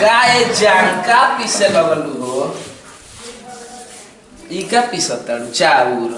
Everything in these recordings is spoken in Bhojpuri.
काय जानका पीसे लगलू हो ई का पीसताड़ू चाउर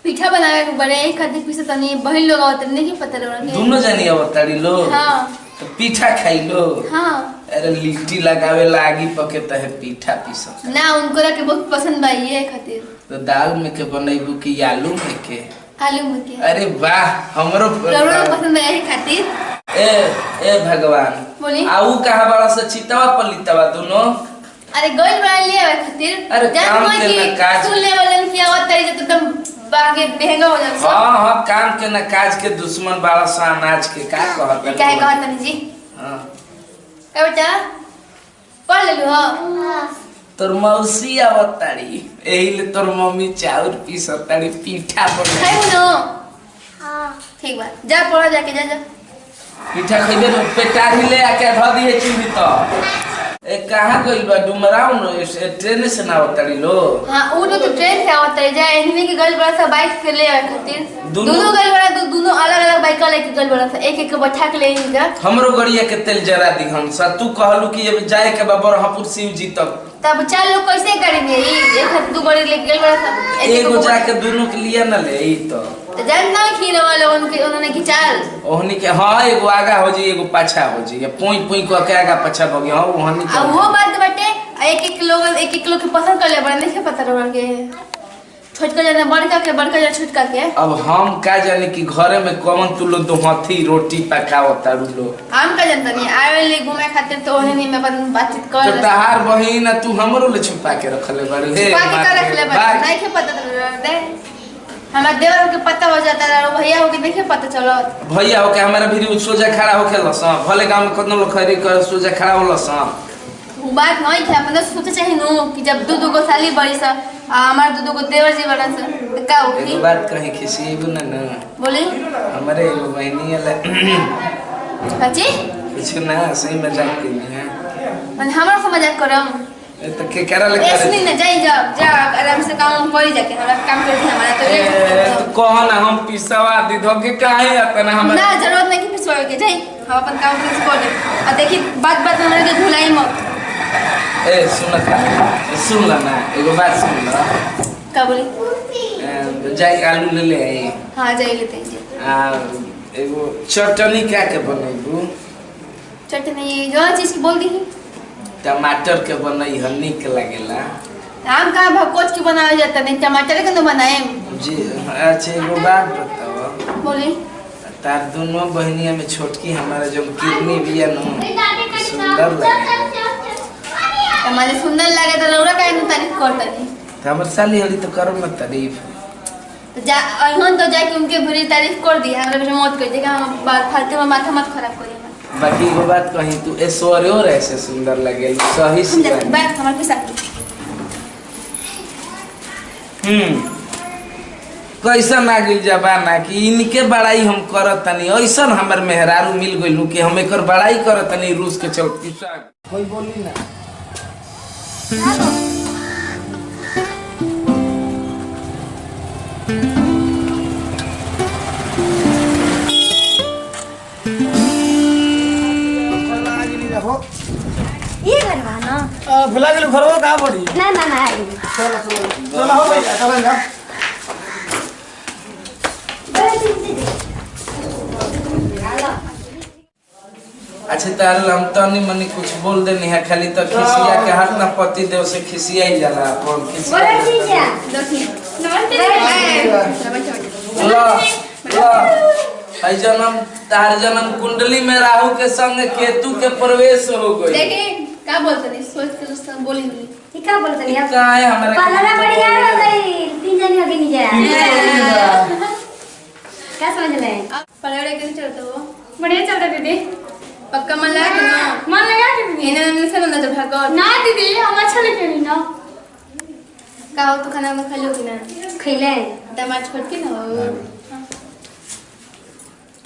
पीठा बनावे के बड़े एक खातिर पीसे तनी बहन लोग आवत नहीं पता लोग दोनों जनी आवताड़ी लो हां तो पीठा खाई लो। हां अरे लिट्टी लगावे लागी पके तहे पीठा पीसत ना उनको के बहुत पसंद बा ये खातिर। तो दाल में के बनैबू कि आलू में के? आलू में के। अरे वाह हमरो पसंद है ये खातिर। ए भगवान बोली आऊ कहां बड़ा से चितवा पलितवा दोनों। अरे गोल बना लिया खातिर अरे काम के न काज सुनने वाले की आवाज तेरी जब एकदम बागे महंगा हो जाता। हां काम के न काज के दुश्मन बड़ा सा अनाज के का कहत है? क्या कहत नहीं जी? हां का बेटा पढ़ ले लो। हां तोर मौसी आवताड़ी एही ले तोर मम्मी चाउर पीसताड़ी पीठा बन खाइबो न। हां ठीक बा जा पढ़ जाके जा पीठा खइबे तो पेटा हिले आके ध दिए चूड़ी तो ए कहां गइल बा डुमराव न ट्रेन से ना आवताड़ी लो। हां वो तो ट्रेन से आवत है जा एनवी की गल बड़ा सा बाइक से ले आवे खातिर दोनों गल बड़ा दोनों अलग-अलग बाइक लेके गल बड़ा सा एक-एक बैठा के ले जा। हमरो गड़िया के तेल जरा दी हम सा तू कहलू कि अब जाए के बाबर हपुर शिव जी तक तब चार लोग कैसे करेंगे ये एक दो बड़े लेके गल बड़ा सा एगो जाके दोनों के लिए न ले ई तो जानना खीर वाला उन्होंने की चाल ओहनी के हां एगो आगा हो जी एगो पाछा हो जी पोई पोई को के आगा पाछा हो गया ओहनी के वो बात बाटे एक-एक लोग के पसंद कर ले बड़ा नहीं पता लोग के छोटका जाने बड़का जा छोटका के। अब हम का जाने कि घरे में कौन तू लोग दो हाथी रोटी पकावता लो हम का जानता नहीं आवे ले घूमे खातिर तो ओहने नहीं मैं अपन बातचीत कर तो तहार बहिन तू हमरो ले छुपा के रखले बाड़ी हे छुपा के रखले बाड़ी नहीं के पता दे हमार देवर के पता हो जाता है भैया हो के नहीं पता चलो भैया हो के हमारा भी सोजा खड़ा हो के लसा भले गांव में कतनो लोग खरी कर सोजा खड़ा हो लसा वो बात नहीं है अपन सोचे चाहिए नो कि जब दू को साली बड़ी सा हमार दू को देवर जी बड़ा सा तो का हो एक बात कहीं खिसीबू ना ना बोली हमारे एगो बहनी वाला अच्छी कुछ ना सही मजाक कर है मन हमरा से मजाक करम तो के करा ले ऐसे नहीं ना जाई जा आराम से काम करी जाके हमरा काम कर दी हमारा तो कहो ना हम पिसवा दी धोके काहे आता ना हमरा ना जरूरत नहीं कि पिसवाए के जाई हम अपन काम कर दे और देखी बात हमरा के भुलाई मत। ए सुन ना एगो बात सुन ला का बोली जाई आलू ले ले आई। हां जाई लेते हैं एगो चटनी क्या के बनेबू? चटनी जो चीज की बोल दी टमाटर के बनई हन्नी के लागेला हम का भकोच की बनावे जाता नहीं टमाटर के न बनाए जी। अच्छा एगो बात बताओ बोली तार दोनों बहनिया में छोटकी हमारा जो किडनी बिया न सुंदर लगे हमारे सुंदर लगे तो लौरा काहे न तारीफ करता नहीं तो हमर साली हली तो करो ना तारीफ तो जा अहन तो जाके उनके बुरी तारीफ कर दी हमरा भी मत कर देगा हम फालतू में माथा मत खराब करिए। बाकी वो बात कहीं तू ऐश्वर्य और ऐसे सुंदर लगे सही से बात हमारे के साथ कैसा ना गिल जबाना कि इनके बड़ाई हम करत तनी ऐसा हमर मेहरारू मिल गइलू कि हम एकर बड़ाई करत तनी रूस के चलती कोई बोली ना ये घरवा ना भुला गेल घरवा का पड़ी ना ना ना चलो हो भैया चल जा अच्छा तार हम तनी मनी कुछ बोल देनी है खाली तो खिसिया के हट ना पति देव से खिसिया ही जाला अपन बोला जीजा देखिए नमस्ते ला आई जन्म तार जन्म कुंडली में राहु के संग केतु के प्रवेश हो गई। देखिए क्या बोलते नहीं सोच के दोस्त बोली बोली ये क्या बोलते नहीं का है हमारे पालना बढ़िया हो गई 3 जनी हो गई नीचे क्या समझ ले पढ़ाई कैसे चलता हो? बढ़िया चलता दीदी। पक्का मन लगा कि ना? मन लगा कि दीदी? इन्हें मिल से बंदा तो भागो ना दीदी हम अच्छा लेके नहीं ना का हो तो खाना में खा लो कि ना खइले टमाटर छोड़ के ना हो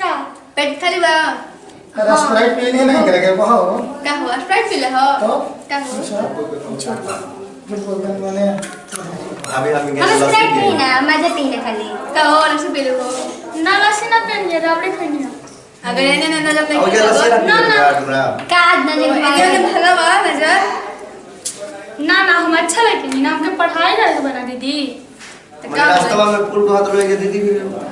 का पेट खाली बा स्प्राइट पीने नहीं करेंगे वहां का हो स्प्राइट पी ले हो तो का हो मैंने हम स्प्राइट पीना मजा पीना खाली का हो रस पी लो ना लस्सी ना पीएंगे रबड़ी खानी है अगर एने ने नजर नहीं और जरा से ना, ना। हमरा काज न ये जे भला बा नजर ना ना हम अच्छा लगे ना हमके पढ़ाई ना बना दीदी तो मैं रास्ता में पुल को हाथ लगे दीदी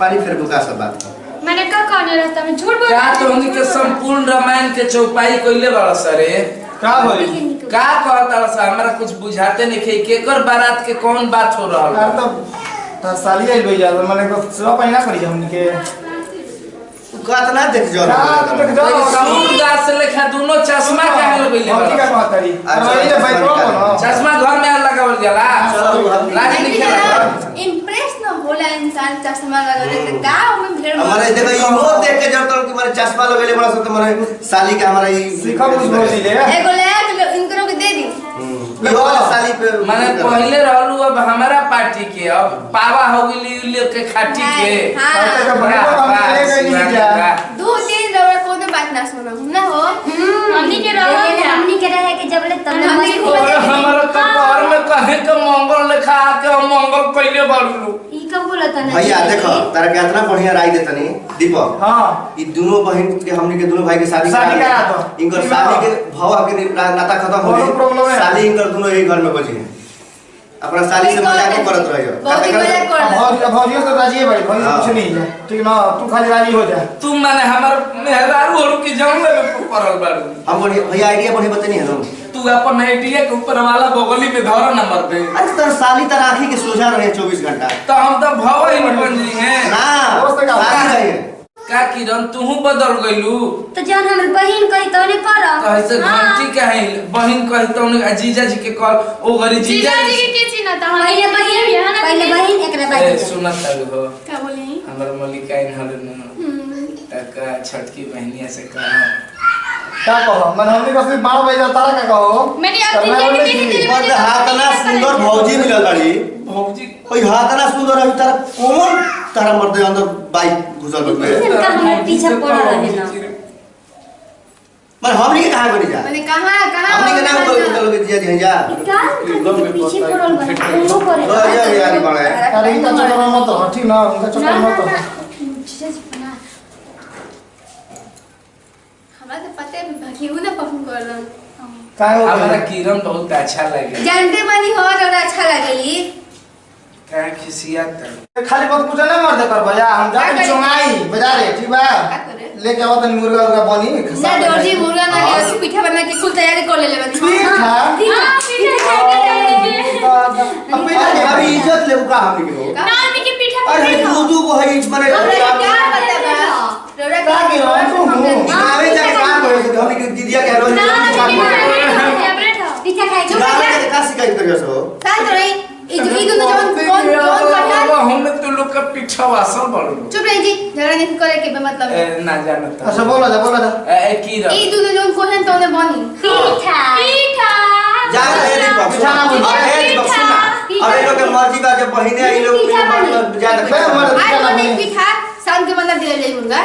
पानी फेर बुका सब बात कर मैंने का कहने रास्ता में झूठ बोल का तो हमनी के संपूर्ण रामायण के चौपाई कइले बड़ा सरे का भइल का कहता सा हमरा कुछ बुझाते नहीं के केकर बारात के कौन बात हो रहल यार तो साली आइल भइया माने को सेवा पानी ना करी हमनी के कहत ना देख जो ना तू देख जाओ समुद्र गाछ से लेखा दोनों चश्मा काहे लगइले भौजी का बड़ा बात करी अरे ये भाई को ना चश्मा घर में लगावल जाला लाज लिखे लगा इंप्रेस न होला इंसान चश्मा लगाले तो का हमें भीड़ हमारे देखो इहो देख के जब तक मारे चश्मा लगेले बड़ा सब तुम्हारे साली के हमारा ई सीखा कुछ भौजी ले एगो ले इनको के दे दी इहो वाला साली पे माने पहले रहलू अब हमारा पार्टी के अब पावा हो गेली ले के खाटी के दो तीन रबड़ कोनो बात ना सुनो ना हो हमनी के रहो हमनी के रहे के जबले तब हमनी को और हमारा कपार में कहे के मंगल लिखा के हम मंगल कइले बाड़ू ई कब बोलत ना भैया देखो तारा के इतना बढ़िया राय देतनी दीपक हां ई दोनों बहन के हमनी के दोनों भाई के शादी करा दो इनकर शादी के भवा के नाता खत्म हो कोनो प्रॉब्लम गई है? शादी इनकर दोनों एक घर में बची है अपना साली से मजाक करत रहियो बहुत ही मजाक कर भौजी तो राजी है भाई भौजी कुछ नहीं है ठीक ना तू खाली राजी हो जा तू माने हमर मेहरारू और की जान में पड़ल बाड़ू हम बढ़िया भैया आइडिया बढ़िया बतनी है ना तू अपन आईडिया के ऊपर वाला बगली में धर नंबर पे अरे तर साली तर आंखी के सोजा रहे 24 घंटा तो हम तो भव ही में बन जी हैं ना दोस्त का साली रहे का किरण तू बदल गइलू तो जौन हमर बहिन कही तौने कर कैसे घंटी काहे बहिन कहि तो जीजा जी के कॉल ओ गरी जीजा जीजा जी के चिन्ह था पहले बहिन एकरा ए बाद सुनत हो क्या बोली हमर मलिकाइन हल न तक छटकी बहनिया से कहा क्या कहो मन हमनी को सिर्फ 12 बजे तारा का कहो मैंने आप देखी और हाथ ना सुंदर भौजी मिलल बाड़ी भौजी ओई हाथ ना सुंदर है तारा कोमल तारा मर्दे अंदर बाइक घुसल बटे इनका हमर पीछे पड़ रहे ना पर हमनी के कहां बनी जा मैंने कहां हमनी के नाम बोल के जिया जी जा इनका पीछे पड़ल बा वो करे ओ जा यार बड़े अरे इनका चक्कर मत हो ठीक ना उनका चक्कर मत हो हमरा तो पता है बाकी वो ना परफॉर्म कर रहा काहे हो हमारा किरण बहुत अच्छा लगे जानते मानी हो और अच्छा लगेली क्या खिसियत खाली बात पूछे ना मर्द कर भैया हम का जाके करे? चुंगाई बाजारे ठीक बा का करे? लेके आवत मुर्गा उर्गा बनी ना दर्जी मुर्गा ना ले पीठा बना के कुल तैयारी कर ले बनी ठीक है अब बेटा के अभी इज्जत ले का हमनी के हो नानी के पीठा अरे दूधू को है इंच बने हमरा क्या पता बा रोड़ा का के रहो तू आवे जा का करे से हमनी के दीदिया के रोज पीछे खाए जो गावे के का शिकायत करियो सो शांत रही ई दोनों जवान कौन कटा हमने तो लोग का पीछा वासल बोल चुप रही जी झगड़ा नहीं करे के मतलब ना जानता अच्छा बोला जा ए किरण ई दोनों जवान कोहन तो ने बनी पीछा पीठा जा रे दीपक पीछा ना बोल। अरे दीपक सुन अरे लोग के मर्जी बा जब बहिने आई लोग जा मैं मर्द आज पीछा ना बने बोली। पीठा शाम के मतलब दे ले मुर्गा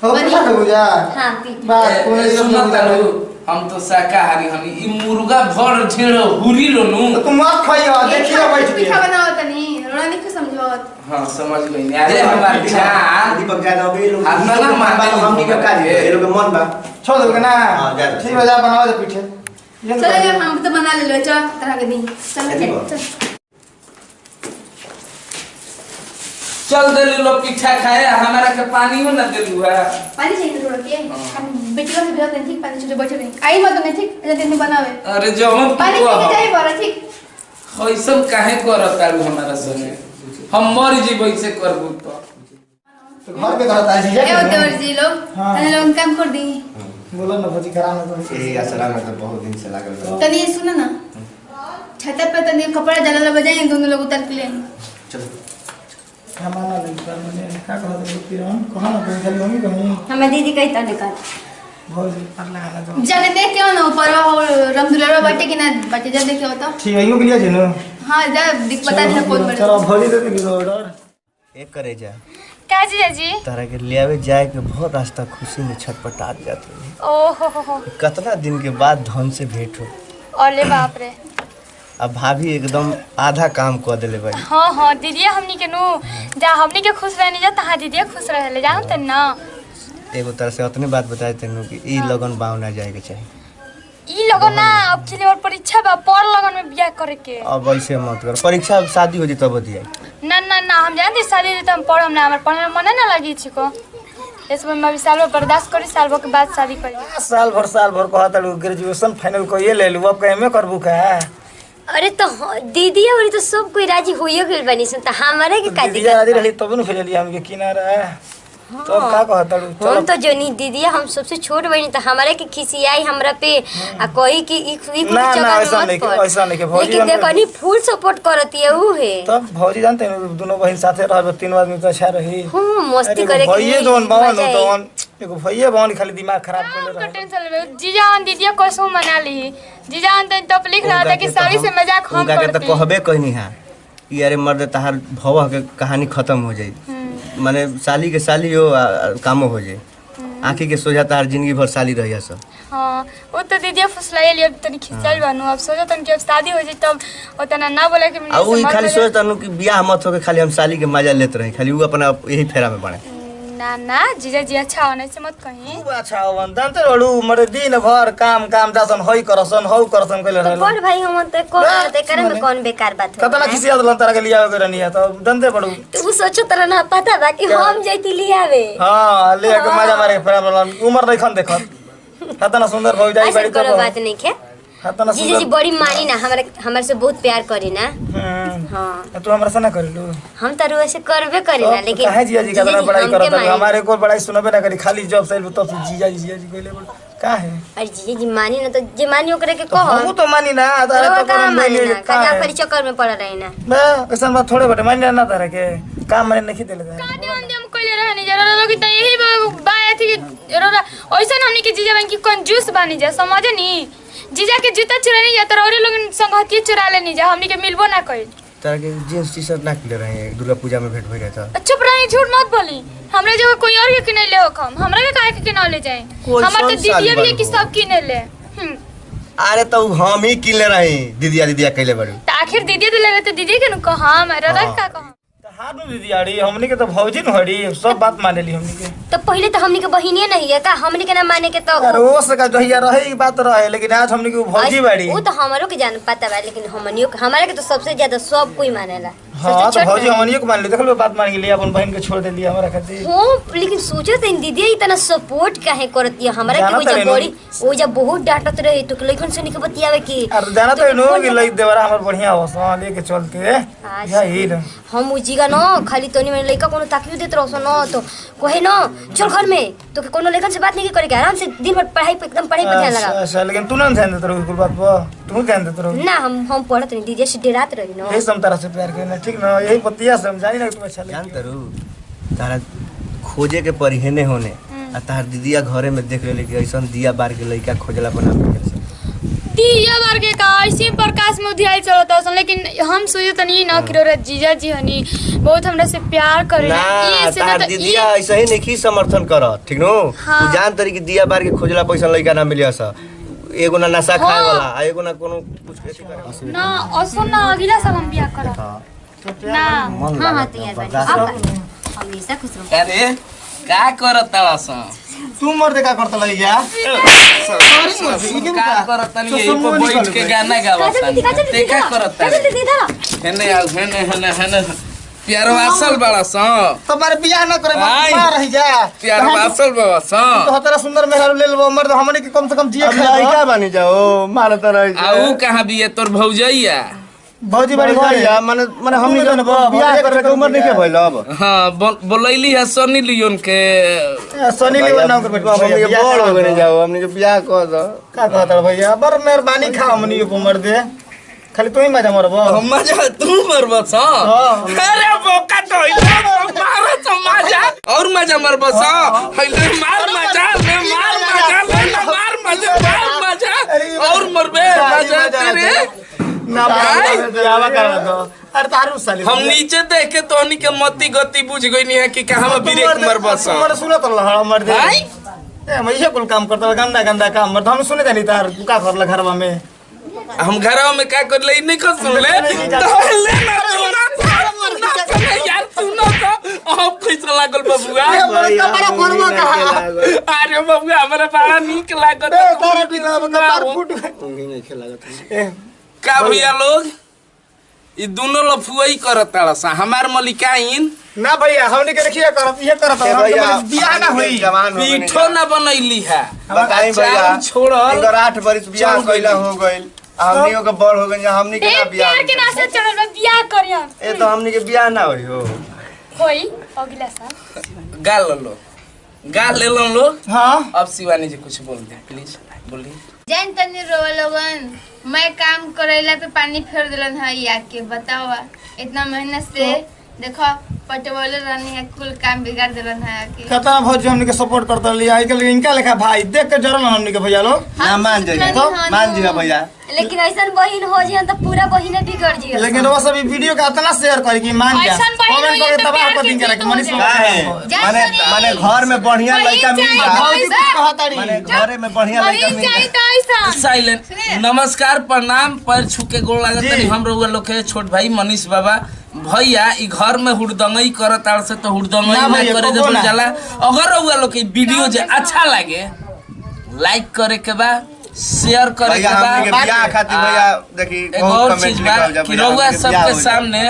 हो पीछा हो जा हां पीछा बस कोने से सुनत हम तो शाकाहारी हम ई मुर्गा भर ढेर हुरी लोनु तो तुम मत खाइयो देखियो बैठ के पीठा बनाओ तनी रोड़ा नहीं समझावत हां समझ गई अरे हमार जान दीपक जा दो बे लोग हाथ में ना मान बात हमनी के काज है ये लोग के मन बा छोड़ दो ना हाँ, जा दो। ठीक है जा बनाओ दे पीछे ये चलो यार हम तो बना ले लो चल तरह के दिन ऐसी चल चल देली लो पीठा खाए हमारा के पानी हो ना देलू है पानी चाहिए थोड़ा के हम बेटियों से बिना ठीक पानी छोटे बैठे नहीं आई मत नहीं ठीक जल्दी नहीं बनावे अरे जो हम पानी को पीके जाई बड़ा ठीक होइसन काहे करत तारू हमारा संगे हम मर जी वैसे करबू तो तो घर पे करता है ए होते और जी लोग हाँ। तने लोग काम कर दी बोलो ना भौजी करा ना तो यही असरा में तो बहुत दिन से लागल बा तनी सुनो ना छत पे तनी कपड़ा डालला बजाए दोनों लोग उतर के ले चलो हमारा नहीं पर मैंने क्या कहा तो किरण कहा ना कोई खाली मम्मी कहीं हमें दीदी कही तौने कर भौजी पर लगा दो जाके देख के ना ऊपर और रमदुलरा बैठे कि ना बैठे जा देखे हो तो ठीक है यूं के लिए जे ना हां जा दिख पता नहीं कौन बड़ा चलो भौजी दे दे ऑर्डर एक करे जा क्या जीजा जी तारा के लियावे जाए के बहुत रास्ता खुशी में छटपटात जात रही ओहो कितना दिन के बाद धन से भेंट हो अरे बाप रे अब भाभी एकदम आधा काम कर देले भाई हाँ हाँ दीदी हमनी के नु जा हमनी के खुश रहनी जा तहाँ दीदी खुश रहे जाओ त ना एगो तरह से उतनी बात बताए तेनू कि ई लगन बाव ना जाए के चाहिए। ई लगन ना अब चले और परीक्षा बा पर लगन में बियाह करे के। अब ऐसे मत कर, परीक्षा शादी हो जी तब दिया। ना ना ना हम जानते शादी होती तो हम पढ़म ना, हमारे पढ़ने में मन ना लगी छिको। इसमें मैं अभी साल भर बर्दाश्त करी, साल भर के बाद शादी करी। साल भर कहता ग्रेजुएशन फाइनल को ये ले लू, अब एमए करबू का? अरे तो दीदी और तो सब कोई राजी होइए गेल बनी सुन, त हमारे के का दीदी राजी रही तब न भेजली हमके किनारा। तो का कहता हम तो जोनी दीदी हम सबसे छोट बनी त हमारे के खिसियाई हमरा पे आ कोई की ई ना ऐसा नहीं के भौजी, लेकिन देखो नहीं फुल सपोर्ट करती है ऊ है। तब भौजी जानते हैं दोनों बहन साथे रहब, तीनों आदमी तो अच्छा रही। मस्ती करे के भैये दोन बावन दोन एगो भैये बावन खाली दिमाग खराब कर रहे। टेंशन ले जीजा अन दीदी कसो मना ली। जीजा अन तब लिख रहा था कि साली से मजाक हम उनका के करते। तो कहबे कहनी है कि अरे मर्द तहार भव के कहानी खत्म हो जाई, माने साली के साली हो कामो हो जाए, आँखी के सोझा तहार जिंदगी भर साली रही सब। हाँ वो तो दीदी फुसलाई लिए अब तनी खिंचाई बानू, अब सोचा तन कि अब शादी हो जाए तब उतना ना बोले कि आ वही खाली सोचता नु कि बियाह मत हो के खाली हम साली के मजा लेते रहे, खाली वो अपना यही फेरा में पड़े। ना ना जीजा जी अच्छा होने से मत कहीं। खूब अच्छा होवन जानते रहलू मरे दिन भर काम दासन होई करसन हौ करसन कइले रहलू। बड़ भाई हम त को ते करे में कौन बेकार बात हो। कतना किसी आदलन तारा के लिया के रहनी है तो जानते पड़ू। तू सोचो तरह ना पता बा कि हम जैती लियावे। हां ले के मजा मारे फेरा में उम्र नहीं खन देखत। कतना सुंदर भौजी ऐसा बाड़ी करो बात नहीं के कतना जीजा सुंदर जी बड़ी मानी ना हमारे से बहुत प्यार करे ना। हां तू हमरा से ना करलू। हम त ऐसे करबे करे ना, लेकिन काहे जीजा जी कतना बड़ाई हमके करत मानी। हमारे को बड़ाई सुनबे ना करी, खाली जॉब से तो जीजा जी कइले बोल काहे। अरे जीजा जी मानी ना तो जे मानी ओकरे के कहो। हम तो मानी ना तारे तो तो का करम मानी नहीं ना कजा पर चक्कर में पड़ रही ना। बे ऐसा बात थोड़े बटे मानी ना तारे के काम माने नहीं देले। काटे हम कोइले रहनी जरा लोग त यही बाय थी रोरा ओइसन हमनी के जीजा बन की कंजूस बानी जा समझे नी। जीजा के जूता चुरानी जा तर औरे लोग संगहती चुरा लेनी जा, हमनी के मिलबो ना कइल। तारा के जींस टी शर्ट ना किले रहे दुर्गा पूजा में भेंट भई रहा था। चुप रही झूठ मत बोली, हमरा जो कोई और के किने ले हो हम हमरा के काहे के किने ले जाए। हमरा तो दीदी भी कि सब किने ले। अरे तो हम ही किले रही दीदिया कइले बड़ू। त आखिर दीदी तो लगे तो दीदी के नु कहा हमरा का कहा। हां दीदी आड़ी हमनी के तो भौजी न हड़ी सब बात मानेली हमनी के। तो पहले तो हमनी के बहिनिए नहीं है का, हमनी के ना माने के तो अरे वो से का जहिया रहे बात रहे, लेकिन आज हमनी के भौजी बाड़ी। वो तो हमरो के जान पता बा, लेकिन हमनियो हमारे के तो सबसे ज्यादा सब कोई मानेला। हां तो भौजी हमनियो के मान ली, देखल बात मान के लिए अपन बहन के छोड़ देली हमरा खातिर। हो लेकिन सोचो त दीदी इतना सपोर्ट काहे करती है हमरा के। वो जब बड़ी वो जब बहुत डांटत रहे तो लेकिन सुन के बतियावे की। अरे जाना तो नो कि लई देवरा हमर बढ़िया होस लेके चलते यही हम उजीगा न खाली तोनी में लइका कोनो ताकियो देत रहस न तो कहे न चल घर में तो कोनो लइकन से बात नहीं करे के, आराम से दिन भर पढ़ाई पे एकदम पढ़ाई पे ध्यान लगा। अच्छा लेकिन तू ना ध्यान देत रहो कुल बात पर, तू ध्यान देत रहो ना हम पढ़त नहीं दीदी से डरात रही न। यही सम तरह से प्यार करना ठीक ना, यही पतिया समझाई ना तू अच्छा जान तरू तारा खोजे के परिहेने होने आ तार दीदिया घरे में देख लेले कि ऐसन दिया बार के लइका खोजला बना दिया बार के का ऐसे प्रकाश में उधियाई चलता है, लेकिन हम सोचे तनी ना कि रे जीजा जी हनी बहुत हमरा से प्यार करे ना से तार तो दीदिया ऐसे ही नहीं समर्थन कर ठीक नो। तू जान तरी कि दिया बार के खोजला पैसा लइका ना मिलिया सा, एगो ना नशा खाए वाला आ एगो ना कोनो कुछ ऐसे करे ना असो ना अगला सब हम बियाह कर ना। हां तैयार बानी हम ऐसा खुश रहो। अरे का करत सा तू मर्दे का करत लई गया का करत नहीं यही पे बैठ के गाना गावत ते का करत हेने आ हेने प्यार वासल बड़ा सा तुम्हारे बियाह ना करे आई। मार रही जा प्यार वासल बड़ा सा तो तेरा सुंदर मेहरा ले लो मर्द हमने के कम से कम जिए लइका बनी जाओ मारत रही आऊ कहां भी है तोर भौजैया भौजी बाड़ी भैया माने हमनी के बियाह करे के उम्र नहीं के भइल अब। हां बोलैली है सनी लियोन के सनी लियोन नाम के हमनी के बड़ हो गए जाओ, हमनी के बियाह कर दो का कहता भैया बर मेहरबानी खा हमनी के उम्र दे खाली तू ही मजा मरबो मजा तू मरबस। अरे बोका तो मारो तो मजा और मजा मरबस हइले मार मजा ले मार मजा ले मार मजा मार मजा और मरबे मजा तेरे ना भाई बियाह कर दो। अरे तारू साली हम नीचे देख के तोहनी के मती गति बुझ गईनी है कि कहां में ब्रेक मरबस। हमर सुनो तो लहड़ा मर दे भाई ए मैं ये कुल काम करता गंदा गंदा काम मर हम सुने नहीं तार का करला घरवा में हम घरवा में का कर ले नहीं को सुन ले तो ले ना यार सुनो तो अब कैसा लागल बबुआ कपड़ा करबो कहा अरे बबुआ हमरा बड़ा नीक लागत तारा बिना कपार फूट का भैया लोग ये दोनों लफुआई करत ताड़सा हमार मलिकाइन ना भैया हमने के देखिए करत ये करत बियाह ना होई पीठो ना बनैली है बताई भैया छोड़ल इधर 8 बरिस बियाह कइला हो गइल हमनियो के बड़ हो गइल हमनी के ना बियाह प्यार के नासे चढ़ल बा बियाह करिया ए तो हमनी के बियाह ना होई हो होई अगला साल गाल ले लो हां अब शिवानी जी कुछ बोल दे प्लीज बोलिए जान तनी रोवा लोगन मैं काम करेला पे पानी फेर दिलन है आके बताओ इतना मेहनत से देखो पटवले रहनी है कुल काम बिगाड़ दिलन है आके कतना भौजी हमने के सपोर्ट करता लिया आई के इनका लेखा भाई देख के जरल हमने के भैया लोग ना मान जाइए तो मान जिया भैया लेकिन ऐसा बहिन हो जिया तो पूरा बहिने बिगड़ जिया लेकिन वो सब वीडियो का इतना शेयर करी कि मान जा ऐसन बहिन कमेंट होई करके तो तबाह प्यार कर के देंगे जीत हो मनीष जाए। माने माने घर में बढ़िया लड़का मिल जा भौजी कुछ कहताड़ी माने घरे में बढ़िया लड़का मिल चाहिए जा तो ऐसा साइलेंट नमस्कार प्रणाम पैर छू के गोड़ लागत तनी हम रउआ लोग के छोट भाई मनीष बाबा भैया ई घर में हुड़दंगई करत आड़ से तो हुड़दंगई ना ना भैया, करे कबो जब ना। जाला अगर रउआ लोग के वीडियो जे अच्छा लागे लाइक करे के बा शेयर करे भैया के हमनी के बा बियाह खातिर भैया देखी एक बहुत और कमेंट चीज बा निकल जा कि भैया रउआ हमनी के बियाह सबके हो जाए। सामने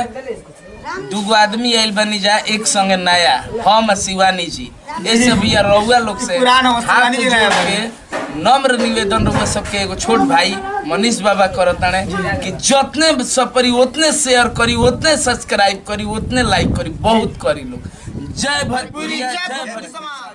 दुगो आदमी आइल बनी जा एक संगे नया हम शिवानी जी ऐसे भैया रउआ लोग से पुराना हो, हाथ शिवानी जी जोड़ नया के नम्र निवेदन रउआ सबके एगो छोट भाई मनीष बाबा करताने कि जितने सपरी उतने शेयर करी उतने सब्सक्राइब करी उतने लाइक करी बहुत करी लोग जय भोजपुरी जय भोजपुरी समाज